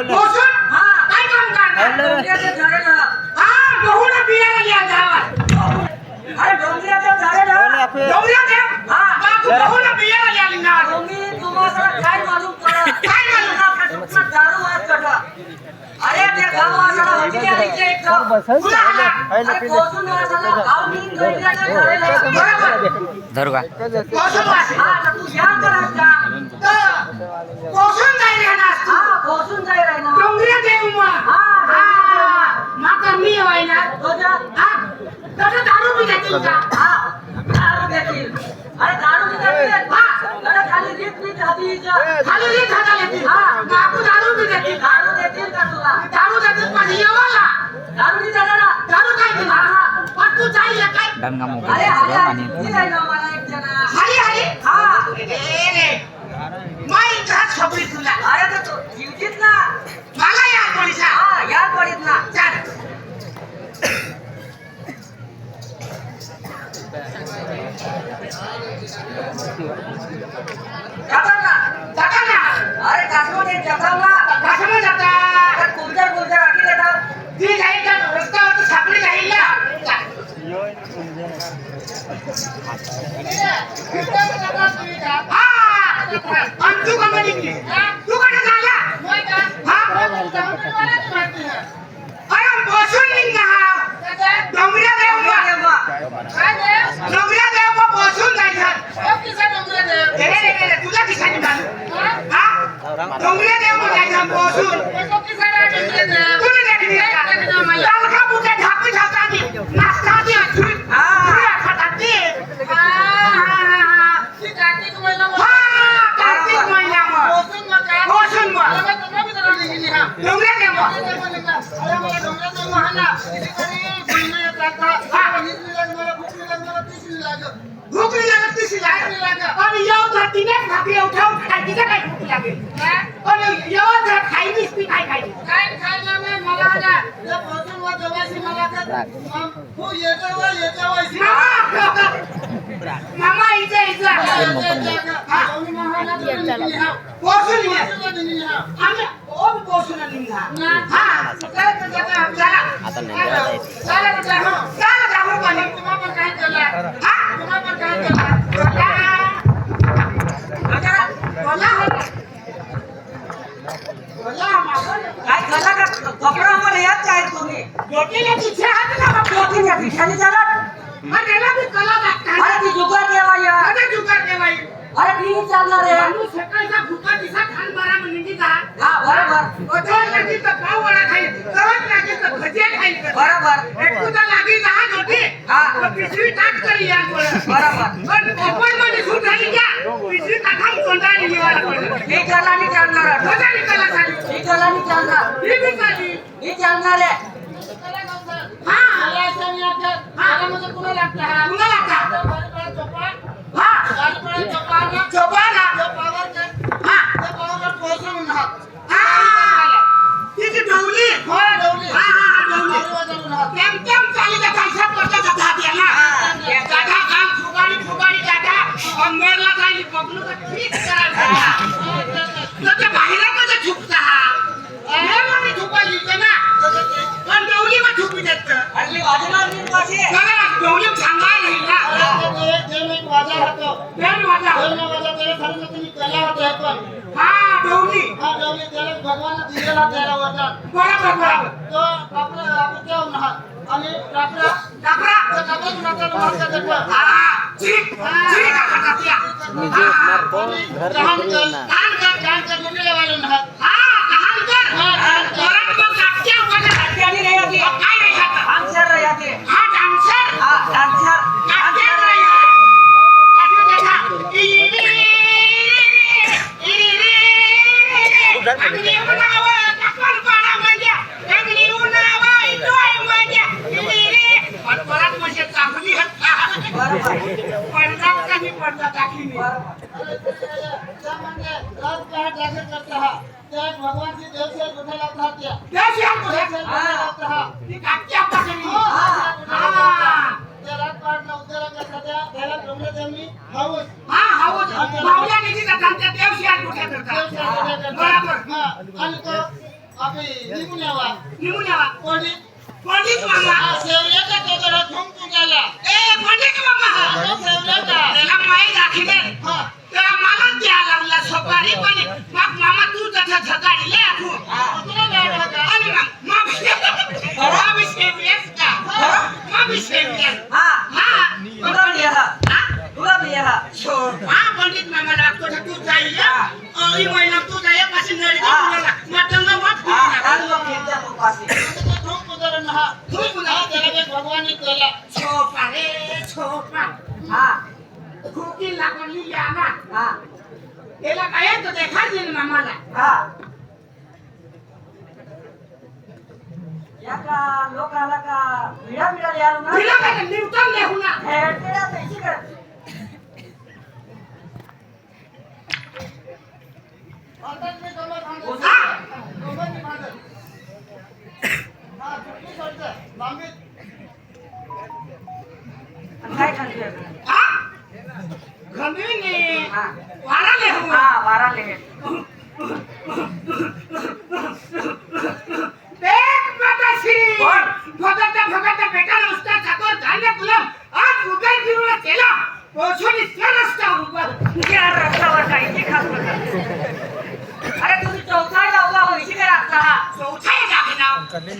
पोसून काय काम करणार हा गहूला बियाला घ्या गावात अरे डोंगऱ्याच्या झाडाला डोंगऱ्याच्या बापू गहूला बियाला घ्या लिंगार तुम्ही तुम्हाला काय मालूम पडा काय मालूम ना दारू वाज कटा अरे त्या गावाला होती त्या इथे एक अरे पोसून वाजाला गाव नीन डोंगऱ्याच्या झाडाला धरू का पोसून वाज हा तू या करायचा पोसून जाई राहणार हा पोसून जाई राहणार डोंगऱ्या देऊ मग हा माका मी होय ना तुझा हा तुझा दारू बी देतील का हा दारू देतील अरे दारू बी देतील हा तुझा खाली रीत खाली रीत हाताला येतील हा बापू दारू बी देतील का तुला दारू देतील पण येवाला दारू बी देणार दारू काय देणार हा पण तू जाईल काय दंगा मोबाईल अरे हरी नाही ना मला एक जना हरी हा रे माई घात सबरी तुला अरे तर तू जीवतीत ना मला याद पडीसा हा याद पडीत ना चल जाता ना अरे कासमोने जाता अरे कुलजर आखी देतात ती जाईल का रस्त्यावरती सापडी जाईल ना तू का निघली तू कडे झाला अरे बसून निघ डोंगऱ्या देव बसून जायचं तुला किसा निघाल डोंगऱ्या देव जायचं बसून तुला देखील लालखा बुटे ढापी ढापी नाश्ता दे खातात ते कार्तिक महिना बसून डोंगऱ्या देव भूक लागत तिशी लागत आणि येऊ तिने भाकरी उठावून खायची का काय भूक लागेल पण येऊ जर खाई दिसती काय खायची काय खायला नाही मला ना या बसून वा जवासी मला हो येते मामा इथे पोसून आम्ही ओ पोसून निघा हा चला जाऊ पाणी तुम्हाला पण काय केलं हा तुम्हाला पण काय केलं काय झाला का कपड्यावर यात काय तुम्ही डोकीला तिथे हात ना डोकीला पिशाने झाला अरे त्याला भी कला लागतात अरे ती जुगार देवाय अरे जुगार देवाय अरे ती चालणार रे माणूस सकाळचा भुका दिसा खान मारा म्हणजे जा हा बरोबर ओठोर लागी तर पाव वडा खाईल करत लागी तर भजिया खाईल बरोबर एक तुझा लागी जा होती हा तो पिशवी टाक करी या बरोबर पण ओपन मध्ये सूट झाली क्या पिशवी टाकून कोंडाळी निवाला हे कलानी चालणार कोणाली कला झाली ही कलानी चालणार ही बी चालली ही चालणार आहे हा मला सांग आता मला म्हणजे कुणा लागतं हा कुणा लागतं भगवान दिलेला त्याला वरदान बरोबर तो आपला केवण हा आणि टाकरा नाचा मारता देतो हा ठीक खातातिया मुझे मारतो घर कान दुनिया वाले ना हा औरत को काट्या ऊपर हत्यानी नहीं होती काय नहीं खाता आंसर रह जाते हा डांसर काट्या रह जाते देखा भगवान की देव से उठा लगता है देव से उठा रात पाडला उद्याला करता त्याला ब्रह्मदेवनी हाऊस मावल्या निधी जातात त्या देव से उठा करतात आणि तो आपली निघून यावा कोणी पंडित मामा सेवल्याचा तो जरा झोंब तुझ्याला पंडित मामा सेवल्याचा त्याला माहीत दाखिले त्याला मला द्या लागला सकाळी पण मग मामा तू तसं सकाळी ले आखू तुला द्यावा का आणि मग सेवलेस का मग सेवलेस हा पंडित मामा लागतो तू जाईल ही महिना तू जाय पाशी नळी बोलायला मतंग मत झोंब तुझ्याला ना तू त्याला काही भगवानने केला छोपा रे छोपा खुकी लागली याना त्याला काय तो देखा देईल मामाला लोकाला का विडा विडा यार ना तिला काय निवटन देऊ ना हेडतेला पैसे कर भारतातले जमा सांगतो दोघांनी मागं चुटकी सोडतं लांबी काय खाते घमीने वारा ले हो वारा ले देख माता श्री भगत बेटा नुसता चाकर धान्य कुलम आज उगाय गिरुला केला पोछोनी सरस्ता उपर या रस्त्यावर काही खास नका अरे तुम्ही चौथाला उभा होईशी काय रास्ता हा चौथाय दाखनाव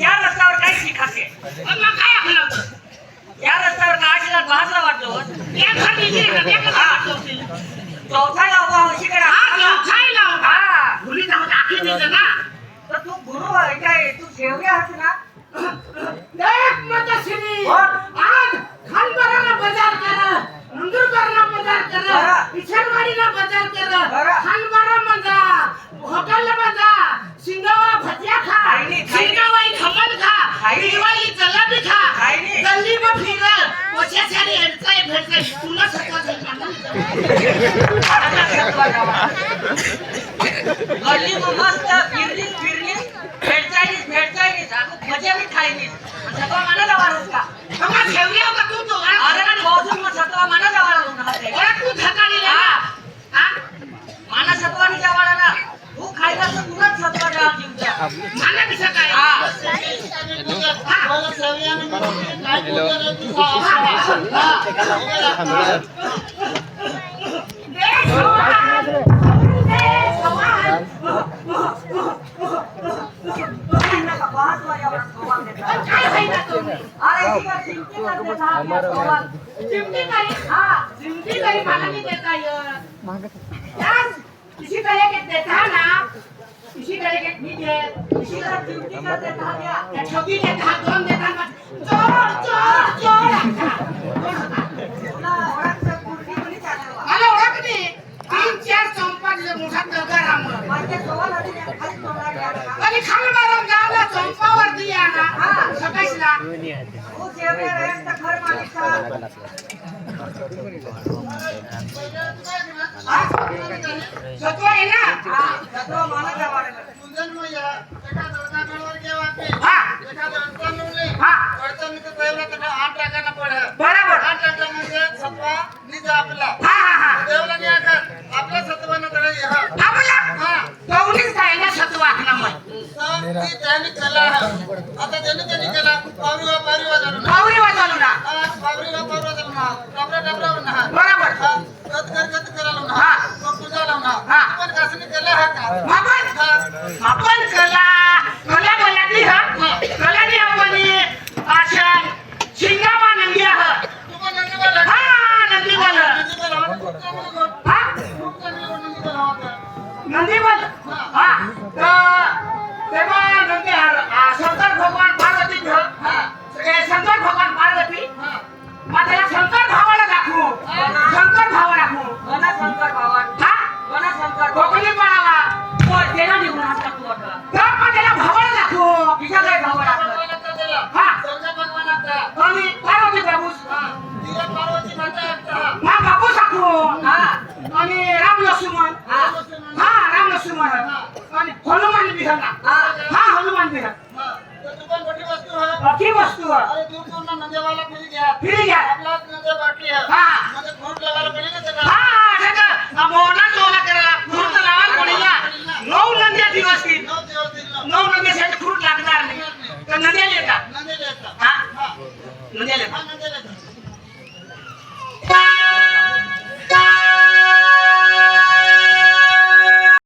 या रस्त्यावर काही शिकासे मग काय आखलं या रस्त्यावर काशीला भासला वाटतो या घर निघे ना त्या का चौथाला उभा होईशी काय चौथाय लाव हा भुली जाऊ दाखी देत ना तर तू गुरु आहे काय तू शेवगे आहात ना देख माता श्री आज खानबाराला बाजार करा नंदुरबारला बाजार करा इछनवाडीला बाजार करा खानबारा बाजार हॉटेलला बाजार सिंगावा भजिया खा सिंगावाई खमण खा दिवाळी जलेबी खा गल्ली में फिर पोछे सारी हेडसाय भेटसाय तुला सत्वा गल्ली में मस्त फिरली भेटचायनीस aku मजा भी खायनीस सत्वा माना जावारस का मग ठेवले होता तू तो अरे ना बहुजन मग सत्वा माना जावारस ना ओळख तू ठकाली ना हा माना सत्वा नाही जावारा ना तू खायला तर तुलाच सत्वा द्यावा जीवच्या माना कसं काय मला सेवल्याने काय बोललं तुझा मला ओळख नाही 3-4 चंपाचे मोठा दगड आणि खानबारात गावला चंपावरती या ना सकाळीला सत्व आहे ना एका दळकावर गेला हा एका दळकावर हा अडचण तर पहिला तर 8 टाकायला पडे बरोबर 8 टाकल्यामध्ये सत्वा निजा आपला हा हा हा देवला नाही आकर आपल्या सत्वानं तर हा आपला हा गौरीच खायला सत्व आखला मग ती त्यांनी केला आता त्यांनी केला पावरी झालं ना गौरी वाजवलो ना पावरी झालं ना डबरा ना बरोबर गत करायला ना हा तो पूजा लावून हा पण कसं केला हा का आपण कला बोलायची हा कला नी आपण अशा शिंगावा नंदी हा तू पण नंदी बोला हा नंदी बोल हा नंदी बोल हा तेव्हा नंदी शंकर भगवान पार्वती शंकर भगवान पार्वती मग त्याला शंकर भावाला दाखवू शंकर भावा दाखवू शंकर भावान हा शंकर कोकणी पडावा त्याला निघून असतात तू आता तर मग त्याला भावाला दाखवू तिच्या काय भावा टाकलं हा शंकर भगवानाचा आणि पार्वती बाबूस तिला पार्वती म्हणतात मा बाबू दाखवू हा आणि राम लक्ष्मण हा राम लक्ष्मण आणि हनुमान बिहार हा हनुमान बिहार तू पण मोठी वस्तू है अखी वस्तू आहे. अरे तू पूर्ण नंदेवाला फिर गया फिरी घ्या आपला नंदे बाकी है हा म्हणजे खूप लावायला पडेल ना त्याला हा मोना चोला करा मूर्त लावायला पडेल 9 नंद्या दिवस म्हणजे हा, म्हणजे